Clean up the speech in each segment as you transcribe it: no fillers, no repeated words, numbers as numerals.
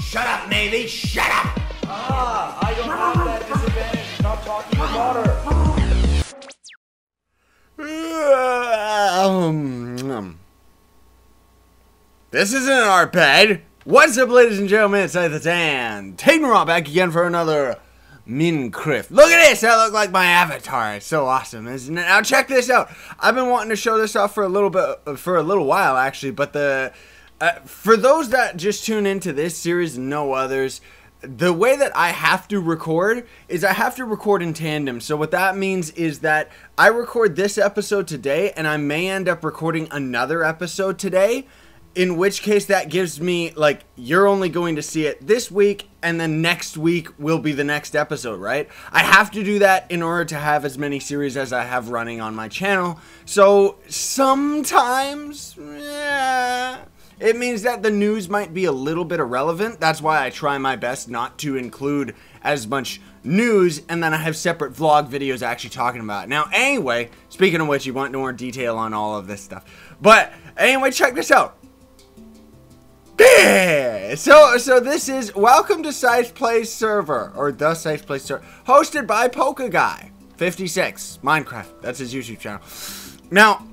Shut up, Navy, shut up! Ah, I don't have that disadvantage not talking to water. This isn't an art pad. What's up, ladies and gentlemen? It's Scytheplays. Taking Raw back again for another Minecraft. Look at this! I look like my avatar. It's so awesome, isn't it? Now check this out. I've been wanting to show this off for a little while actually, but for those that just tune into this series and no others, the way that I have to record is I have to record in tandem. So what that means is that I record this episode today and I may end up recording another episode today. In which case that gives me, like, you're only going to see it this week, and then next week will be the next episode, right? I have to do that in order to have as many series as I have running on my channel. So, sometimes, it means that the news might be a little bit irrelevant. That's why I try my best not to include as much news, and then I have separate vlog videos actually talking about it. Now, anyway, speaking of which, you want more detail on all of this stuff. But, anyway, check this out. Yeah. So this is welcome to Scytheplays server, or the Scytheplays server, hosted by PokeGuy56 Minecraft. That's his YouTube channel. Now,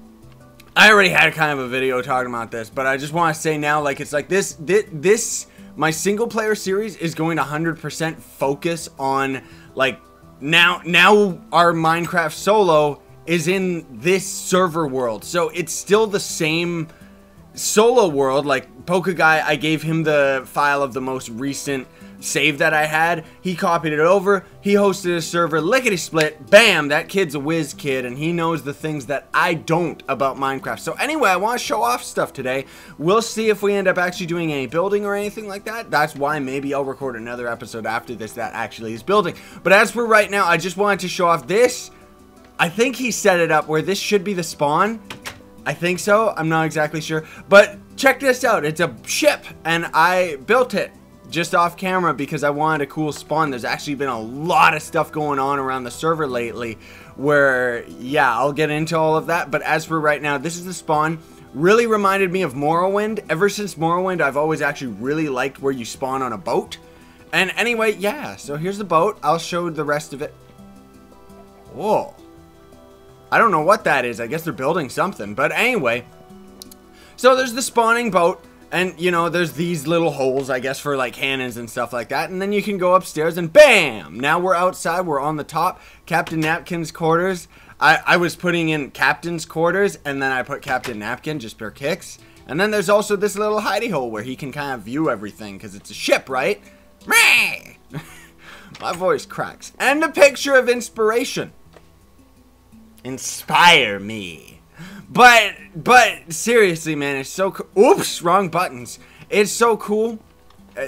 I already had kind of a video talking about this, but I just want to say now, like, it's like this my single player series is going to 100% focus on, like, now our Minecraft solo is in this server world, so it's still the same solo world. Like PokeGuy, I gave him the file of the most recent save that I had. He copied it over. He hosted a server, lickety split, bam, that kid's a whiz kid and he knows the things that I don't about Minecraft. So anyway, I want to show off stuff today. We'll see if we end up actually doing any building or anything like that. That's why maybe I'll record another episode after this that actually is building. But as for right now, I just wanted to show off this. I think he set it up where this should be the spawn. I think so. I'm not exactly sure. But check this out. It's a ship, and I built it just off camera because I wanted a cool spawn. There's actually been a lot of stuff going on around the server lately where, yeah, I'll get into all of that. But as for right now, this is the spawn. Really reminded me of Morrowind. Ever since Morrowind, I've always actually really liked where you spawn on a boat. And anyway, yeah, so here's the boat. I'll show the rest of it. Whoa. I don't know what that is. I guess they're building something. But anyway, so there's the spawning boat. And, you know, there's these little holes, I guess, for, like, cannons and stuff like that. And then you can go upstairs and bam! Now we're outside. We're on the top. Captain Napkin's quarters. I was putting in Captain's quarters. And then I put Captain Napkin just for kicks. And then there's also this little hidey hole where he can kind of view everything. Because it's a ship, right? My voice cracks. And a picture of inspiration. Inspire me. But seriously, man, it's so cool. Oops, wrong buttons. It's so cool.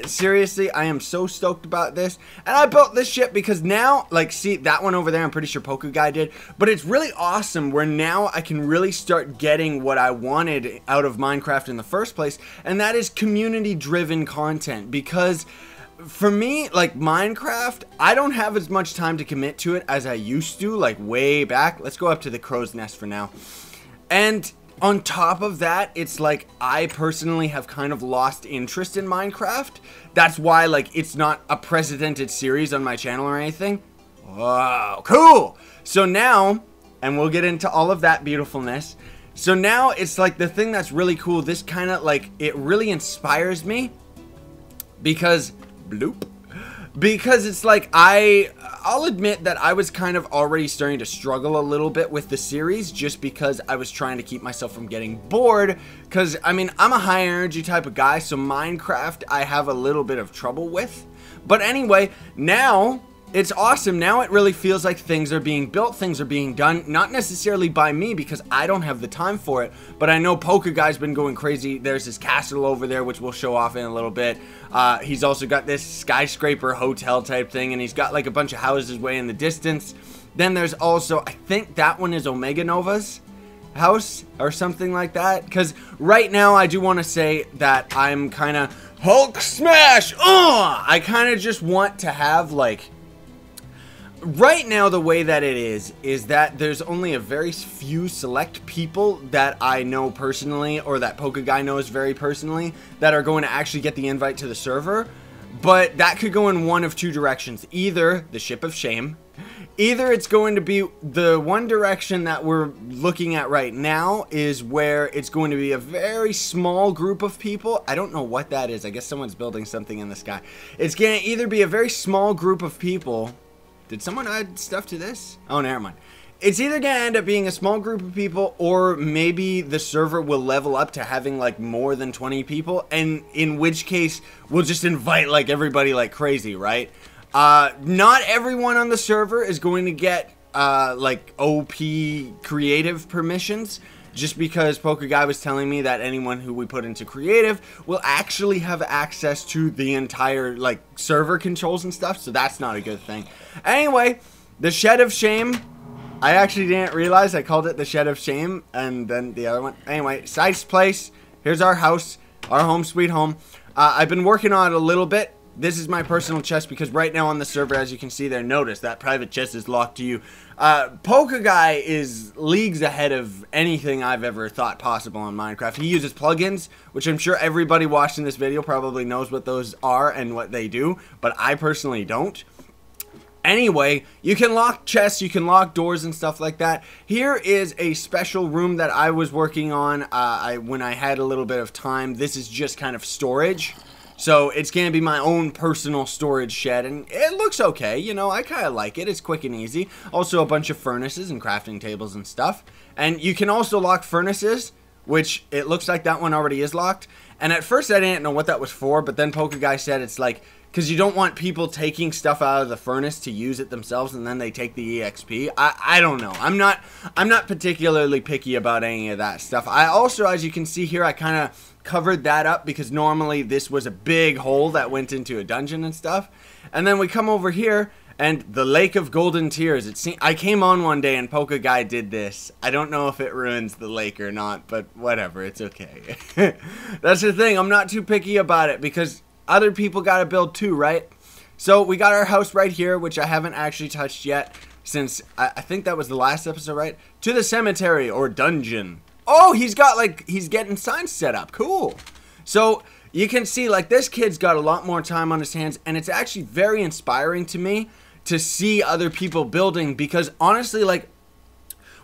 Seriously, I am so stoked about this. And I built this ship because now, like, see, that one over there, I'm pretty sure PokeGuy did. But it's really awesome where now I can really start getting what I wanted out of Minecraft in the first place. And that is community-driven content. Because for me, like, Minecraft, I don't have as much time to commit to it as I used to, like, way back. Let's go up to the crow's nest for now. And on top of that, it's like, I personally have kind of lost interest in Minecraft. That's why, like, it's not a precedented series on my channel or anything. Whoa, cool! So now, and we'll get into all of that beautifulness. So now, it's like, the thing that's really cool, this kind of, like, it really inspires me. Because bloop. Because it's like, I'll admit that I was kind of already starting to struggle a little bit with the series just because I was trying to keep myself from getting bored. Because, I mean, I'm a high energy type of guy, so Minecraft I have a little bit of trouble with. But anyway, now it's awesome. Now it really feels like things are being built, things are being done, not necessarily by me because I don't have the time for it, but I know PokeGuy's been going crazy. There's this castle over there, which we'll show off in a little bit. He's also got this skyscraper hotel type thing, and he's got like a bunch of houses way in the distance. Then there's also, I think that one is Omega Nova's house or something like that, because right now I do want to say that I'm kind of Hulk smash. I kind of just want to have, like, right now the way that it is that there's only a very few select people that I know personally, or that PokeGuy knows very personally, that are going to actually get the invite to the server. but that could go in one of two directions. Either the ship of shame, either it's going to be the one direction that we're looking at right now is where it's going to be a very small group of people. I don't know what that is. I guess someone's building something in the sky. It's going to either be a very small group of people. Did someone add stuff to this? Oh, never mind. It's either going to end up being a small group of people, or maybe the server will level up to having like more than 20 people, and in which case we'll just invite like everybody like crazy, right? Not everyone on the server is going to get like OP creative permissions, just because Poker Guy was telling me that anyone who we put into creative will actually have access to the entire like server controls and stuff, so that's not a good thing. Anyway, the Shed of Shame, I actually didn't realize I called it the Shed of Shame, and then the other one. Anyway, Scytheplays. Here's our house, our home sweet home. I've been working on it a little bit. This is my personal chest because right now on the server, as you can see there, notice that private chest is locked to you. Poker Guy is leagues ahead of anything I've ever thought possible on Minecraft. He uses plugins, which I'm sure everybody watching this video probably knows what those are and what they do, but I personally don't. Anyway, you can lock chests, you can lock doors and stuff like that. Here is a special room that I was working on when I had a little bit of time. This is just kind of storage. So it's going to be my own personal storage shed, and it looks okay. You know, I kind of like it. It's quick and easy. Also a bunch of furnaces and crafting tables and stuff. And you can also lock furnaces, which it looks like that one already is locked. And at first I didn't know what that was for, but then Poker Guy said it's like, because you don't want people taking stuff out of the furnace to use it themselves and then they take the EXP. I don't know. I'm not particularly picky about any of that stuff. I also, as you can see here, I kind of covered that up because normally this was a big hole that went into a dungeon and stuff. And then we come over here and the Lake of Golden Tears. I came on one day and Poker Guy did this. I don't know if it ruins the lake or not, but whatever, it's okay. That's the thing. I'm not too picky about it because other people gotta build too, right? So we got our house right here, which I haven't actually touched yet since I think that was the last episode, right? To the cemetery or dungeon. Oh, he's getting signs set up. Cool. So you can see like this kid's got a lot more time on his hands, and it's actually very inspiring to me to see other people building, because honestly, like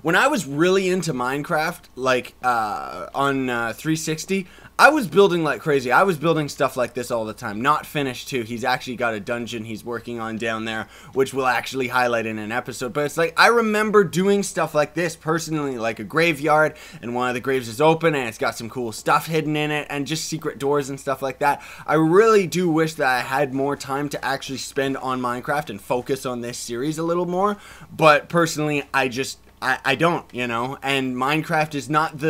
when I was really into Minecraft, like on 360, I was building like crazy. I was building stuff like this all the time. Not finished too. He's actually got a dungeon he's working on down there, which we'll actually highlight in an episode. But it's like, I remember doing stuff like this personally, like a graveyard, and one of the graves is open, and it's got some cool stuff hidden in it, and just secret doors and stuff like that. I really do wish that I had more time to actually spend on Minecraft and focus on this series a little more. But personally, I don't, you know, and Minecraft is not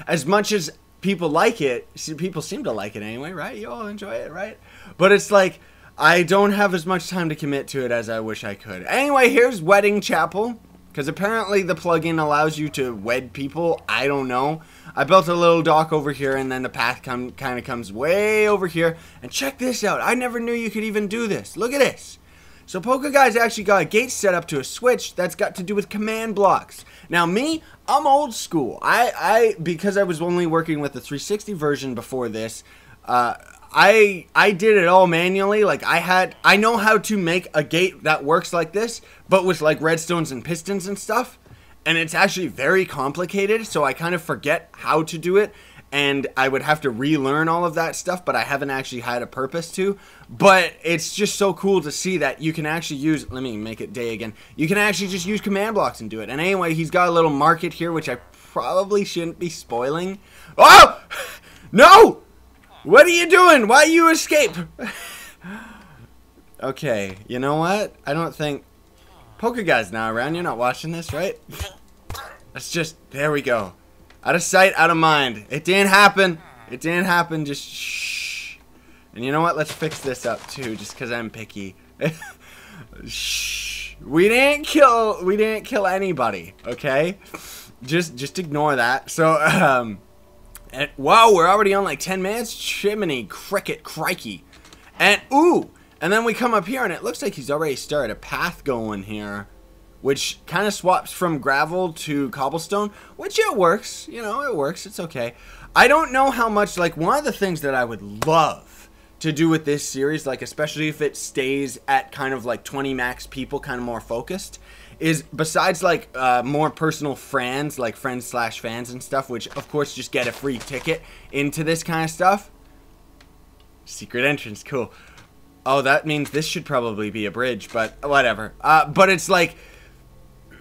as much as people like it, people seem to like it anyway, right? You all enjoy it, right? But it's like, I don't have as much time to commit to it as I wish I could. Anyway, here's Wedding Chapel, because apparently the plugin allows you to wed people. I don't know. I built a little dock over here, and then the path kind of comes way over here. And check this out. I never knew you could even do this. Look at this. So Poker Guy's actually got a gate set up to a switch that's got to do with command blocks. Now me, I'm old school. Because I was only working with the 360 version before this, I did it all manually. Like I know how to make a gate that works like this, but with like redstones and pistons and stuff. And it's actually very complicated, so I kind of forget how to do it. And I would have to relearn all of that stuff, but I haven't actually had a purpose to. But it's just so cool to see that you can actually use, let me make it day again. You can actually just use command blocks and do it. And anyway, he's got a little market here, which I probably shouldn't be spoiling. Oh! No! What are you doing? Why you escape? Okay, you know what? I don't think... Poker Guy's now around. You're not watching this, right? Let's just... There we go. Out of sight, out of mind. It didn't happen. It didn't happen. Just shh. And you know what? Let's fix this up too, just because I'm picky. Shh. We didn't kill anybody. Okay. Just ignore that. So and, wow, we're already on like 10 minutes. Chimney cricket crikey. And ooh, and then we come up here, and it looks like he's already started a path going here, which kind of swaps from gravel to cobblestone, which it works, you know, it works, it's okay. I don't know how much, like, one of the things that I would love to do with this series, like especially if it stays at kind of like 20 max people, kind of more focused, is besides like more personal friends, like friends slash fans and stuff, which of course just get a free ticket into this kind of stuff. Secret entrance, cool. Oh, that means this should probably be a bridge, but whatever. But it's like,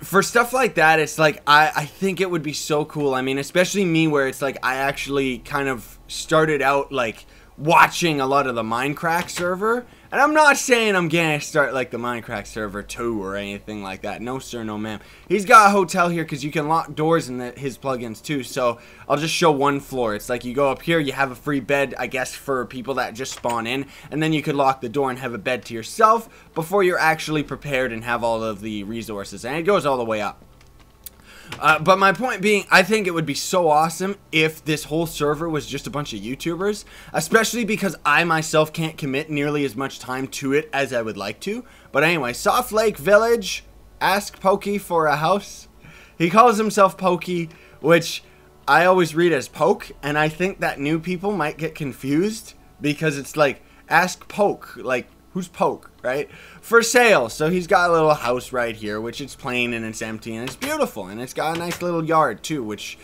for stuff like that, it's like, I think it would be so cool. I mean, especially me, where it's like, I actually kind of started out like watching a lot of the Minecraft server. And I'm not saying I'm gonna start like the Minecraft server 2 or anything like that. No sir, no ma'am. He's got a hotel here because you can lock doors in his plugins too. So I'll just show one floor. It's like you go up here, you have a free bed, I guess, for people that just spawn in. And then you could lock the door and have a bed to yourself before you're actually prepared and have all of the resources. And it goes all the way up. But my point being, I think it would be so awesome if this whole server was just a bunch of YouTubers, especially because I myself can't commit nearly as much time to it as I would like to. But anyway, Soft Lake Village, ask Pokey for a house. He calls himself Pokey, which I always read as Poke, and I think that new people might get confused because it's like, ask Poke, like, who's Poke, right? For sale. So he's got a little house right here, which it's plain and it's empty and it's beautiful. And it's got a nice little yard too, which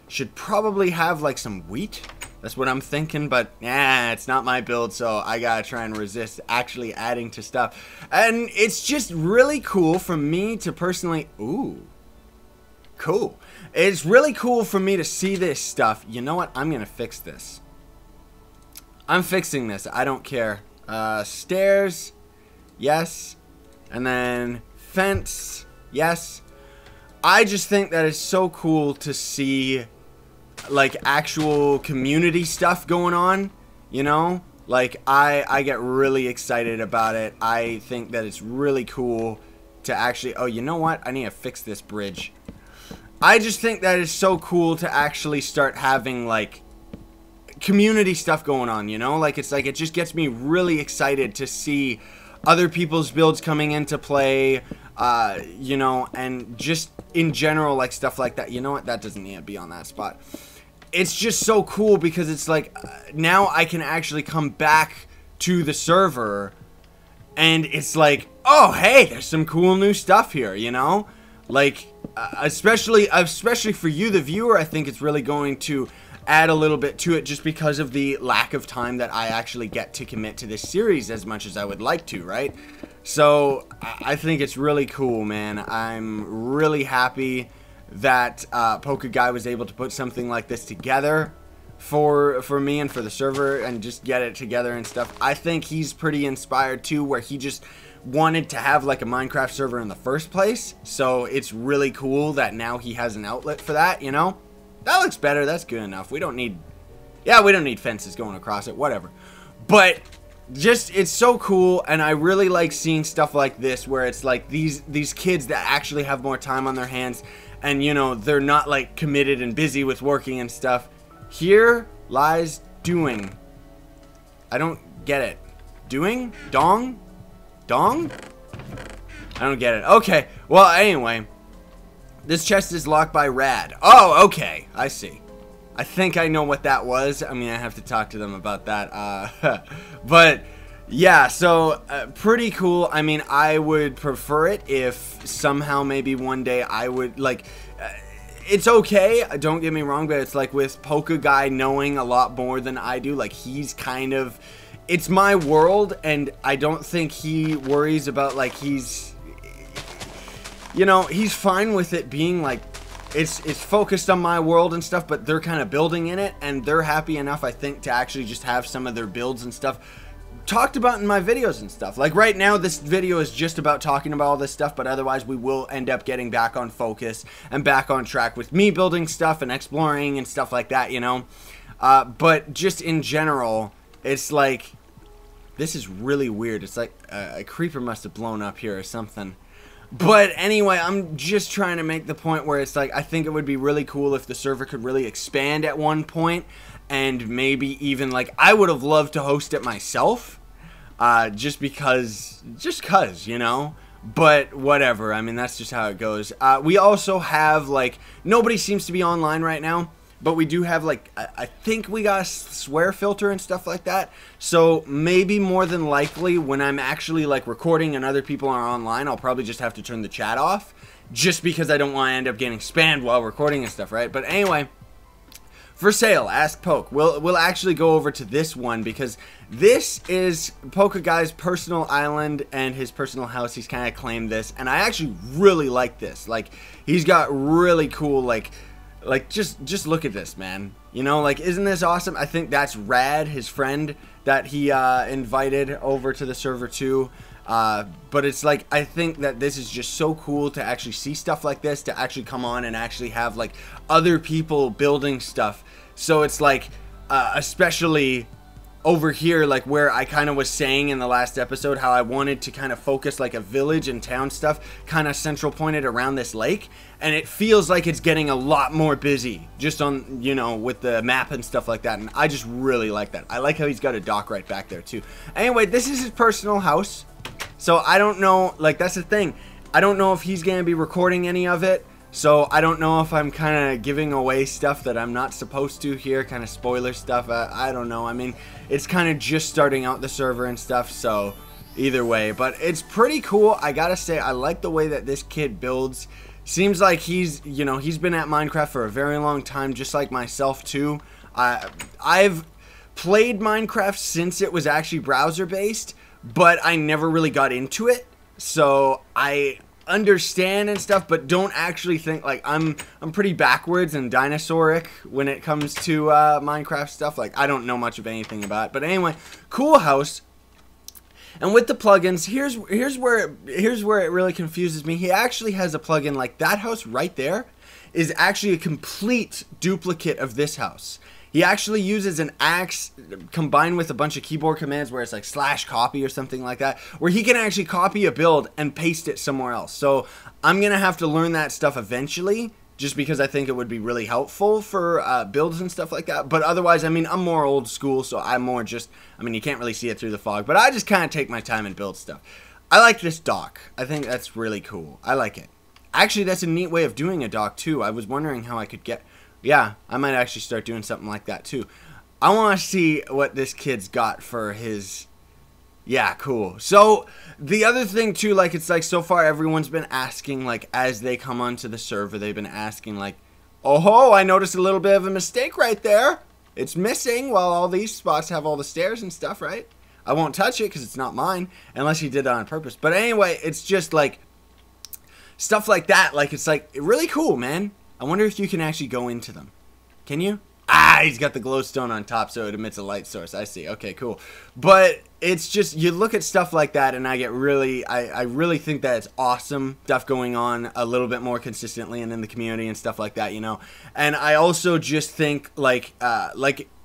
should probably have like some wheat. That's what I'm thinking, but it's not my build, so I gotta try and resist actually adding to stuff. And it's just really cool for me to personally, ooh, cool. It's really cool for me to see this stuff. You know what? I'm gonna fix this. I'm fixing this. I don't care. Stairs, yes, and then fence, yes. I just think that it's so cool to see like actual community stuff going on, you know, like I get really excited about it. I think that it's really cool to actually, oh, you know what, I need to fix this bridge. I just think that it's so cool to actually start having like community stuff going on, you know, like it's like it just gets me really excited to see other people's builds coming into play, you know, and just in general, like stuff like that. You know what, that doesn't need to be on that spot. It's just so cool because it's like now I can actually come back to the server and it's like, oh hey, there's some cool new stuff here, you know, like especially for you, the viewer. I think it's really going to add a little bit to it just because of the lack of time that I actually get to commit to this series as much as I would like to, right? So I think it's really cool, man. I'm really happy that Poke Guy was able to put something like this together for me and for the server and just get it together and stuff. I think he's pretty inspired too, where he just wanted to have like a Minecraft server in the first place. So it's really cool that now he has an outlet for that, you know? That looks better. That's good enough. We don't need, we don't need fences going across it. Whatever. But just, it's so cool, and I really like seeing stuff like this where it's like these kids that actually have more time on their hands, and you know, they're not like committed and busy with working and stuff. Here lies doing. I don't get it. Doing? Dong? Dong? I don't get it. Okay. Well, anyway. This chest is locked by Rad. Oh, okay. I see. I think I know what that was. I mean, I have to talk to them about that. But, yeah, so, pretty cool. I mean, I would prefer it if somehow maybe one day I would, like, it's okay. Don't get me wrong, but it's like with Poke Guy knowing a lot more than I do. Like, he's kind of, it's my world, and I don't think he worries about, like, you know, he's fine with it being like, it's focused on my world and stuff, but they're kind of building in it, and they're happy enough, I think, to actually just have some of their builds and stuff talked about in my videos and stuff. Like right now, this video is just about talking about all this stuff, but otherwise we will end up getting back on focus and back on track with me building stuff and exploring and stuff like that, you know. But just in general, it's like, this is really weird. It's like a creeper must have blown up here or something. But anyway, I'm just trying to make the point where it's like, I think it would be really cool if the server could really expand at one point, and maybe even like, I would have loved to host it myself, just because, you know, but whatever. I mean, that's just how it goes. We also have like, nobody seems to be online right now, but we do have like I think we got a swear filter and stuff like that. So maybe more than likely when I'm actually like recording and other people are online, I'll probably just have to turn the chat off, just because I don't want to end up getting spammed while recording and stuff, right? But anyway, for sale, Ask Poke. We'll actually go over to this one because this is Poke Guy's personal island and his personal house. He's kind of claimed this, and I actually really like this. Like, he's got really cool, like just look at this, man. You know, like, isn't this awesome? I think that's Rad, his friend that he invited over to the server too. But it's like, I think that this is just so cool to actually see stuff like this, to actually come on and actually have like other people building stuff. So it's like, especially over here, like where I kind of was saying in the last episode how I wanted to kind of focus like a village and town stuff kind of central pointed around this lake, and it feels like it's getting a lot more busy just on, you know, with the map and stuff like that, and I just really like that. I like how he's got a dock right back there too. Anyway, this is his personal house, so I don't know, like, that's the thing, I don't know if he's gonna be recording any of it. So I don't know if I'm kind of giving away stuff that I'm not supposed to here, kind of spoiler stuff. I don't know. I mean, it's kind of just starting out the server and stuff, so either way. But it's pretty cool. I gotta say, I like the way that this kid builds. Seems like he's, you know, he's been at Minecraft for a very long time, just like myself too. I've played Minecraft since it was actually browser based, but I never really got into it. So I understand and stuff, but don't actually think, like, I'm pretty backwards and dinosauric when it comes to Minecraft stuff. Like, I don't know much of anything about it. But anyway, cool house. And with the plugins, here's where it really confuses me. He actually has a plugin like that house right there is actually a complete duplicate of this house. He actually uses an axe combined with a bunch of keyboard commands where it's like /copy or something like that, where he can actually copy a build and paste it somewhere else. So I'm going to have to learn that stuff eventually, just because I think it would be really helpful for builds and stuff like that. But otherwise, I mean, I'm more old school, so I'm more just, I mean, you can't really see it through the fog, but I just kind of take my time and build stuff. I like this dock. I think that's really cool. I like it. Actually, that's a neat way of doing a dock too. I was wondering how I could get... Yeah, I might actually start doing something like that too. I want to see what this kid's got for his... Yeah, cool. So, the other thing too, like, it's like, so far everyone's been asking, like, as they come onto the server, they've been asking, like, oh ho, I noticed a little bit of a mistake right there. It's missing, while all these spots have all the stairs and stuff, right? I won't touch it because it's not mine, unless he did it on purpose. But anyway, it's just, like, stuff like that. Like, it's, like, really cool, man. I wonder if you can actually go into them. Can you? Ah, he's got the glowstone on top, so it emits a light source. I see. Okay, cool. But it's just, you look at stuff like that, and I get really, I really think that it's awesome stuff going on a little bit more consistently and in the community and stuff like that, you know. And I also just think, like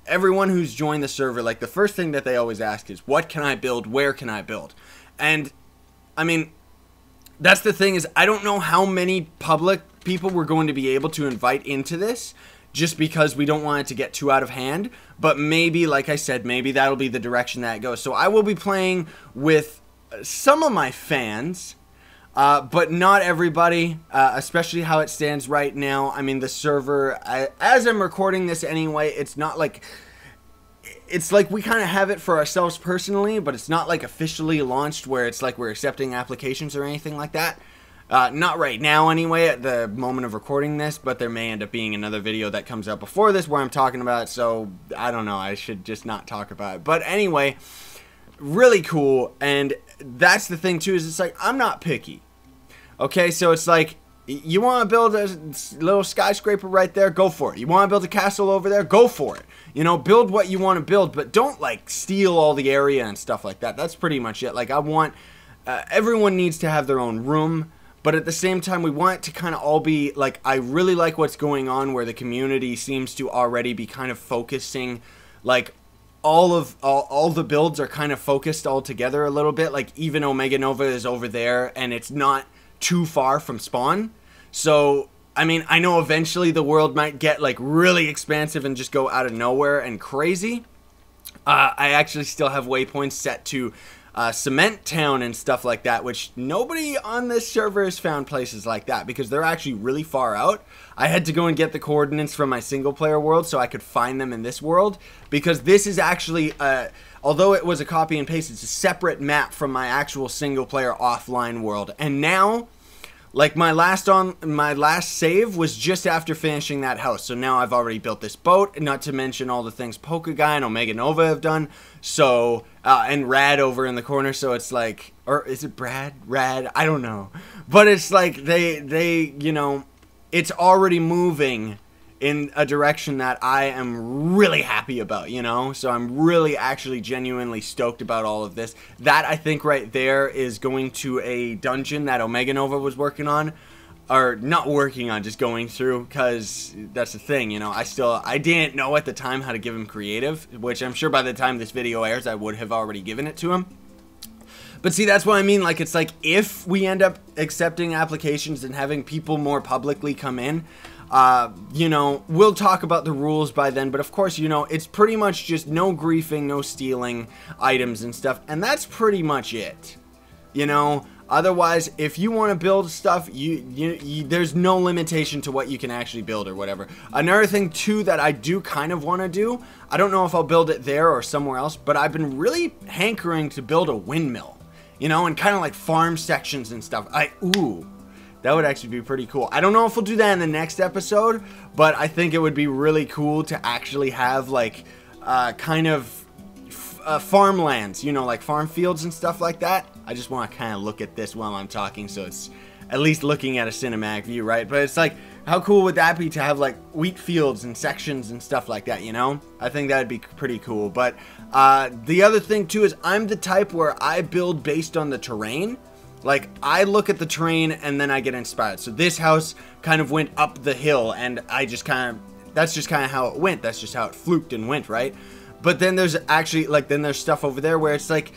everyone who's joined the server, like, the first thing that they always ask is, what can I build? Where can I build? And, I mean, that's the thing, is I don't know how many public people we're going to be able to invite into this, just because we don't want it to get too out of hand. But maybe, like I said, maybe that'll be the direction that it goes. So I will be playing with some of my fans, but not everybody, especially how it stands right now. I mean, the server, as I'm recording this anyway, it's not like... It's like we kind of have it for ourselves personally, but it's not like officially launched where it's like we're accepting applications or anything like that. Not right now anyway, at the moment of recording this, but there may end up being another video that comes out before this where I'm talking about it, so I don't know, I should just not talk about it. But anyway, really cool, and that's the thing too, is it's like, I'm not picky. Okay, so it's like, you want to build a little skyscraper right there, go for it. You want to build a castle over there, go for it. You know, build what you want to build, but don't, like, steal all the area and stuff like that. That's pretty much it. Like, I want, everyone needs to have their own room. But at the same time, we want it to kind of all be, like, I really like what's going on where the community seems to already be kind of focusing, like, all the builds are kind of focused all together a little bit. Like, even Omega Nova is over there, and it's not too far from spawn. So, I mean, I know eventually the world might get, like, really expansive and just go out of nowhere and crazy. I actually still have waypoints set to Cement Town and stuff like that, which nobody on this server has found places like that because they're actually really far out. I had to go and get the coordinates from my single player world so I could find them in this world, because this is actually, although it was a copy and paste, it's a separate map from my actual single player offline world. And now, like my last save was just after finishing that house. So now I've already built this boat, not to mention all the things Polka Guy and Omega Nova have done. So, and Rad over in the corner. So it's like, or is it Brad? Rad? I don't know. But it's like they, you know, it's already moving in a direction that I am really happy about, you know? So I'm really actually genuinely stoked about all of this. That, I think, right there is going to a dungeon that Omega Nova was working on. Or not working on, just going through, because that's the thing, you know? I didn't know at the time how to give him creative, which I'm sure by the time this video airs, I would have already given it to him. But see, that's what I mean. Like, it's like, if we end up accepting applications and having people more publicly come in, you know, we'll talk about the rules by then, but of course, you know, it's pretty much just no griefing, no stealing items and stuff, and that's pretty much it, you know? Otherwise, if you want to build stuff, there's no limitation to what you can actually build or whatever. Another thing, too, that I do kind of want to do, I don't know if I'll build it there or somewhere else, but I've been really hankering to build a windmill, you know, and kind of like farm sections and stuff. Ooh. That would actually be pretty cool. I don't know if we'll do that in the next episode, but I think it would be really cool to actually have, like, kind of farmlands, you know, like farm fields and stuff like that. I just want to kind of look at this while I'm talking, so it's at least looking at a cinematic view, right? But it's like, how cool would that be to have, like, wheat fields and sections and stuff like that, you know? I think that would be pretty cool. But the other thing, too, is I'm the type where I build based on the terrain. Like, I look at the terrain and then I get inspired. So this house kind of went up the hill and I just kind of, that's just kind of how it went. That's just how it fluked and went, right? But then there's actually, like, then there's stuff over there where it's like,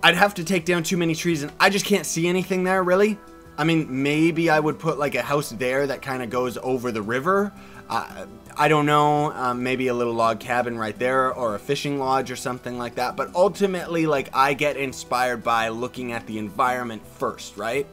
I'd have to take down too many trees and I just can't see anything there, really. I mean, maybe I would put, like, a house there that kind of goes over the river. I don't know, maybe a little log cabin right there or a fishing lodge or something like that. But ultimately, like, I get inspired by looking at the environment first, right?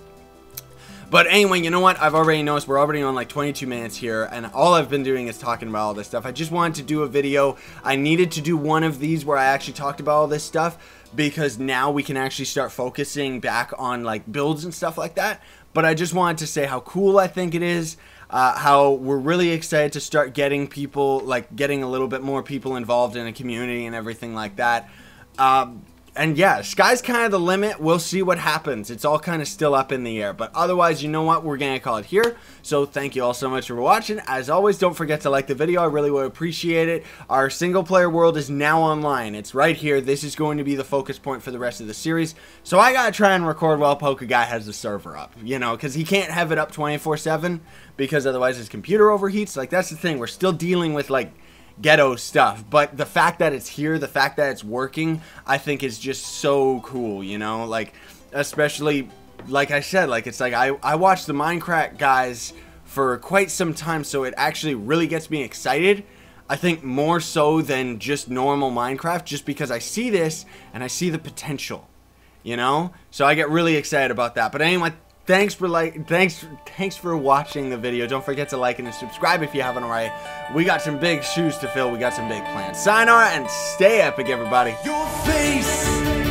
But anyway, you know what? I've already noticed we're already on like 22 minutes here, and all I've been doing is talking about all this stuff. I just wanted to do a video. I needed to do one of these where I actually talked about all this stuff, because now we can actually start focusing back on like builds and stuff like that. But I just wanted to say how cool I think it is, how we're really excited to start getting people, like getting a little bit more people involved in a community and everything like that. And yeah, sky's kind of the limit. We'll see what happens. It's all kind of still up in the air. But otherwise, you know what? We're going to call it here. So thank you all so much for watching. As always, don't forget to like the video. I really would appreciate it. Our single player world is now online. It's right here. This is going to be the focus point for the rest of the series. So I got to try and record while Polka Guy has the server up. You know, because he can't have it up 24/7 because otherwise his computer overheats. Like, that's the thing. We're still dealing with, like, ghetto stuff, but the fact that it's here, the fact that it's working, I think is just so cool, you know? Like, especially, like I said, like, it's like I watched the Minecraft guys for quite some time, so it actually really gets me excited. I think more so than just normal Minecraft, just because I see this and I see the potential, you know? So I get really excited about that. But anyway, thanks for watching the video. Don't forget to like and subscribe if you haven't already. We got some big shoes to fill. We got some big plans. Sayonara and stay epic, everybody. Your face